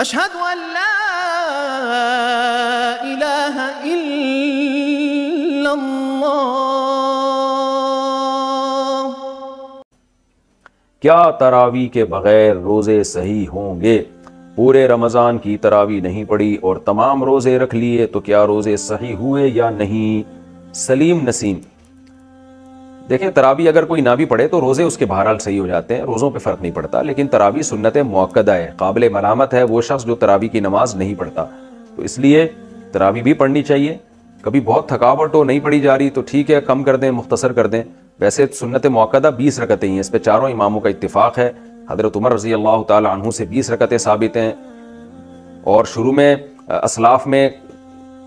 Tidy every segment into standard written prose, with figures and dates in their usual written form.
اشہد ان لا الہ الا اللہ۔ کیا تراویح کے بغیر روزے صحیح ہوں گے؟ پورے رمضان کی تراویح نہیں پڑی اور تمام روزے رکھ لیے تو کیا روزے صحیح ہوئے یا نہیں؟ سلیم نسیم، دیکھیں تراویح اگر کوئی نہ بھی پڑھے تو روزے اس کے بہرحال صحیح ہو جاتے ہیں، روزوں پہ فرق نہیں پڑتا، لیکن تراویح سنت مؤکدہ ہے، قابل ملامت ہے وہ شخص جو تراویح کی نماز نہیں پڑھتا، تو اس لیے تراویح بھی پڑھنی چاہیے۔ کبھی بہت تھکاوٹ ہو، نہیں پڑھی جا رہی تو ٹھیک ہے، کم کر دیں، مختصر کر دیں۔ ویسے سنت مؤکدہ 20 رکعتیں ہیں، اس پہ چاروں اماموں کا اتفاق ہے۔ حضرت عمر رضی اللہ تعالی عنہ سے 20 رکعتیں ثابت ہیں، اور شروع میں اسلاف میں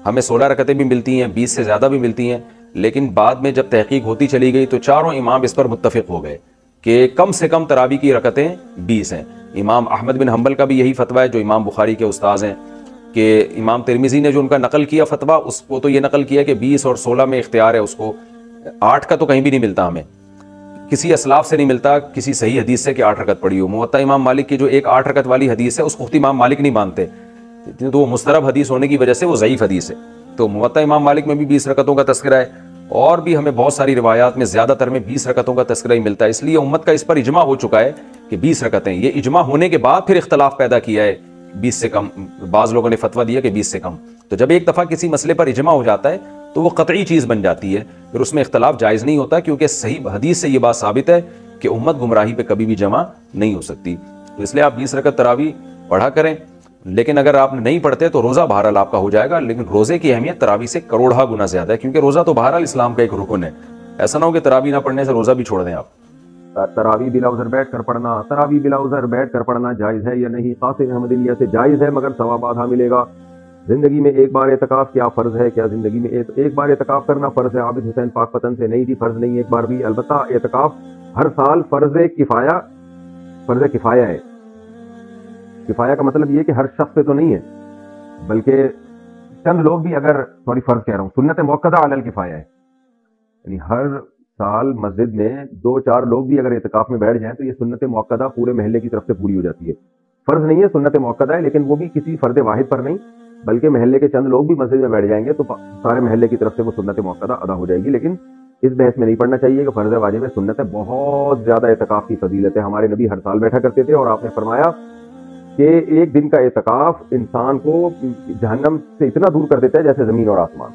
ہمیں 16 رکعتیں بھی ملتی ہیں، 20 سے زیادہ بھی ملتی ہیں، لیکن بعد میں جب تحقیق ہوتی چلی گئی تو چاروں امام اس پر متفق ہو گئے کہ کم سے کم تراویح کی رکعتیں 20 ہیں۔ امام احمد بن حنبل کا بھی یہی فتویٰ ہے جو امام بخاری کے استاذ ہیں، کہ امام ترمذی نے جو ان کا نقل کیا فتویٰ، اس کو تو یہ نقل کیا کہ 20 اور 16 میں اختیار ہے اس کو، 8 کا تو کہیں بھی نہیں ملتا، ہمیں کسی اسلاف سے نہیں ملتا کسی صحیح حدیث سے کہ 8 رکعت پڑھی ہو۔ موطا امام مالک کی جو ایک 8 رکعت والی حدیث ہے اس کو خود امام مالک نہیں مانتے، تو وہ مسترب حدیث ہونے کی وجہ سے وہ ضعیف حدیث ہے، تو موطا امام مالک میں بھی 20 رکعتوں کا تذکرہ ہے، اور بھی ہمیں بہت ساری روایات میں زیادہ تر میں 20 رکعتوں کا تذکرہ ہی ملتا ہے۔ اس لیے امت کا اس پر اجماع ہو چکا ہے کہ 20 رکعتیں، یہ اجماع ہونے کے بعد پھر اختلاف پیدا کیا ہے 20 سے کم، بعض لوگوں نے فتویٰ دیا کہ 20 سے کم، تو جب ایک دفعہ کسی مسئلے پر اجماع ہو جاتا ہے تو وہ قطعی چیز بن جاتی ہے، پھر اس میں اختلاف جائز نہیں ہوتا، کیونکہ صحیح حدیث سے یہ بات ثابت ہے کہ امت گمراہی پہ کبھی بھی جمع نہیں ہو سکتی۔ تو اس لیے آپ 20 رکعت تراویح پڑھا کریں، لیکن اگر آپ نہیں پڑھتے تو روزہ بہرحال آپ کا ہو جائے گا، لیکن روزے کی اہمیت تراویح سے کروڑہ گنا زیادہ ہے، کیونکہ روزہ تو بہرحال اسلام کا ایک رکن ہے۔ ایسا نہ ہو کہ تراویح نہ پڑھنے سے روزہ بھی چھوڑ دیں آپ۔ تراویح بلا عذر بیٹھ کر پڑھنا، تراویح بلا عذر بیٹھ کر پڑھنا جائز ہے یا نہیں؟ قاسم احمد انڈیا سے جائز ہے مگر ثواب آدھا ملے گا۔ زندگی میں ایک بار اعتکاف کیا فرض ہے؟ کیا زندگی میں ایک بار اعتکاف کرنا فرض ہے؟ عابد حسین پاک پتن سے نہیں جی فرض نہیں ایک بار بھی، البتہ اعتکاف ہر سال فرض کفایہ ہے۔ کفایہ کا مطلب یہ کہ ہر شخص پہ تو نہیں ہے، بلکہ چند لوگ بھی اگر فرض کہہ رہا ہوں، سنت مؤکدہ علی الکفایہ ہے، یعنی ہر سال مسجد میں 2-4 لوگ بھی اگر اعتکاف میں بیٹھ جائیں تو یہ سنت مؤکدہ پورے محلے کی طرف سے پوری ہو جاتی ہے۔ فرض نہیں ہے، سنت مؤکدہ ہے، لیکن وہ بھی کسی فرد واحد پر نہیں، بلکہ محلے کے چند لوگ بھی مسجد میں بیٹھ جائیں گے تو سارے محلے کی طرف سے وہ سنت مؤکدہ ادا ہو جائے گی۔ لیکن اس بحث میں نہیں پڑھنا چاہیے کہ فرض واجب ہے، سنت ہے، بہت زیادہ اعتکاف کی فضیلت ہے۔ ہمارے نبی ہر سال بیٹھا کرتے تھے، اور آپ نے فرمایا کہ ایک دن کا اعتکاف انسان کو جہنم سے اتنا دور کر دیتا ہے جیسے زمین اور آسمان،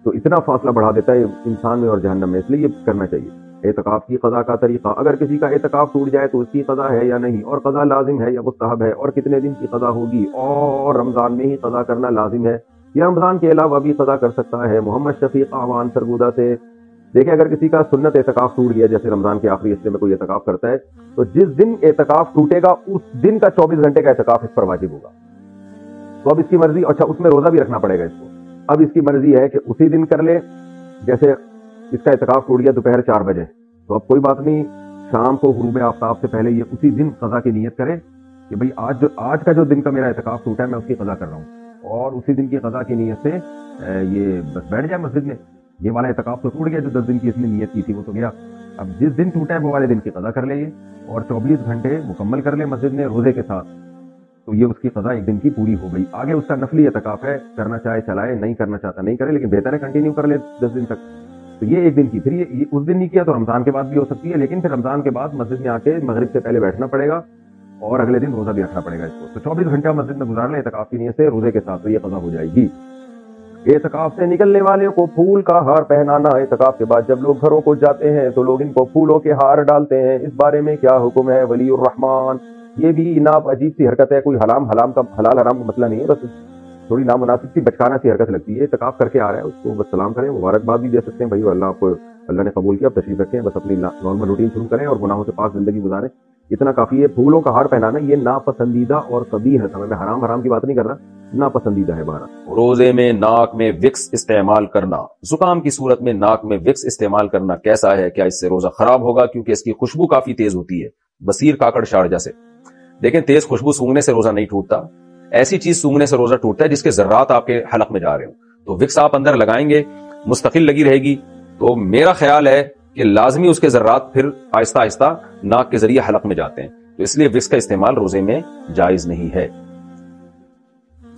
تو اتنا فاصلہ بڑھا دیتا ہے انسان میں اور جہنم میں، اس لیے یہ کرنا چاہیے۔ اعتکاف کی قضا کا طریقہ، اگر کسی کا اعتکاف ٹوٹ جائے تو اس کی قضا ہے یا نہیں، اور قضا لازم ہے یا مستحب ہے، اور کتنے دن کی قضا ہوگی، اور رمضان میں ہی قضا کرنا لازم ہے یا رمضان کے علاوہ بھی قضا کر سکتا ہے؟ محمد شفیق اعوان سرگودا سے، دیکھیں اگر کسی کا سنت اعتکاف ٹوٹ گیا، جیسے رمضان کے آخری حصے میں کوئی اعتکاف کرتا ہے، تو جس دن اعتکاف ٹوٹے گا اس دن کا 24 گھنٹے کا اعتکاف اس پر واجب ہوگا۔ تو اب اس کی مرضی، اچھا اس میں روزہ بھی رکھنا پڑے گا اس کو، اب اس کی مرضی ہے کہ اسی دن کر لے، جیسے اس کا اعتکاف ٹوٹ گیا دوپہر 4 بجے، تو اب کوئی بات نہیں، شام کو غروب آفتاب سے پہلے یہ اسی دن قضا کی نیت کرے کہ بھئی آج کا جو دن کا میرا اعتکاف ٹوٹا ہے میں اس کی قضا کر رہا ہوں، اور اسی دن کی قضا کی نیت سے یہ بس بیٹھ جائے مسجد میں۔ یہ والا اعتکاف تو ٹوٹ گیا، جو 10 دن کی اس نے نیت کی تھی وہ تو گیا، اب جس دن ٹوٹا ہے وہ والے دن کی قضا کر لے یہ، اور 24 گھنٹے مکمل کر لے مسجد میں روزے کے ساتھ، تو یہ اس کی قضا ایک دن کی پوری ہو گئی۔ آگے اس کا نفلی اعتکاف ہے، کرنا چاہے چلائے، نہیں کرنا چاہتا نہیں کرے، لیکن بہتر ہے کنٹینیو کر لے 10 دن تک۔ تو یہ ایک دن کی، پھر یہ اس دن نہیں کیا تو رمضان کے بعد بھی ہو سکتی ہے، لیکن پھر رمضان کے بعد مسجد میں آ کے مغرب سے پہلے بیٹھنا پڑے گا، اور اگلے دن روزہ بھی رکھنا پڑے گا اس کو۔ تو 24 گھنٹہ مسجد میں گزار لے اعتکاف کی نیت سے روزے کے ساتھ، تو یہ قضا ہو جائے گی۔ اعتکاف سے نکلنے والے کو پھول کا ہار پہنانا، اعتکاف کے بعد جب لوگ گھروں کو جاتے ہیں تو لوگ ان کو پھولوں کے ہار ڈالتے ہیں، اس بارے میں کیا حکم ہے؟ ولی الرحمان، یہ بھی عجیب سی حرکت ہے، کوئی حلال حرام کا مسئلہ نہیں ہے، بس تھوڑی نامناسب سی بچکانہ سی حرکت لگتی ہے۔ اعتکاف کر کے آ رہا ہے اس کو بس سلام کریں، مبارکباد بھی دے سکتے ہیں، بھائی اللہ آپ کو اللہ نے قبول کیا، تشریف رکھیں، بس اپنی نارمل روٹین شروع کریں اور گناہوں سے پاک زندگی گزاریں، اتنا کافی ہے۔ پھولوں کا ہار پہنانا یہ ناپسندیدہ اور قبیح ہے، میں حرام کی بات نہیں کر رہا، ناپسندیدہ ہے۔ بہرحال روزے میں ناک میں وکس استعمال کرنا، زکام کی صورت میں ناک میں وکس استعمال کرنا کیسا ہے؟ کیا اس سے روزہ خراب ہوگا؟ کیونکہ اس کی خوشبو کافی تیز ہوتی ہے، بصیر کاکڑ شارجہ سے۔ دیکھیں تیز خوشبو سونگنے سے روزہ نہیں ٹوٹتا، ایسی چیز سونگنے سے روزہ ٹوٹتا ہے جس کے ذرات آپ کے حلق میں جا رہے ہوں، تو وکس آپ اندر لگائیں گے، مستقل لگی رہے گی، تو میرا خیال ہے کہ لازمی اس کے ذرات پھر آہستہ آہستہ ناک کے ذریعے حلق میں جاتے ہیں، تو اس لیے وکس کا استعمال روزے میں جائز نہیں ہے۔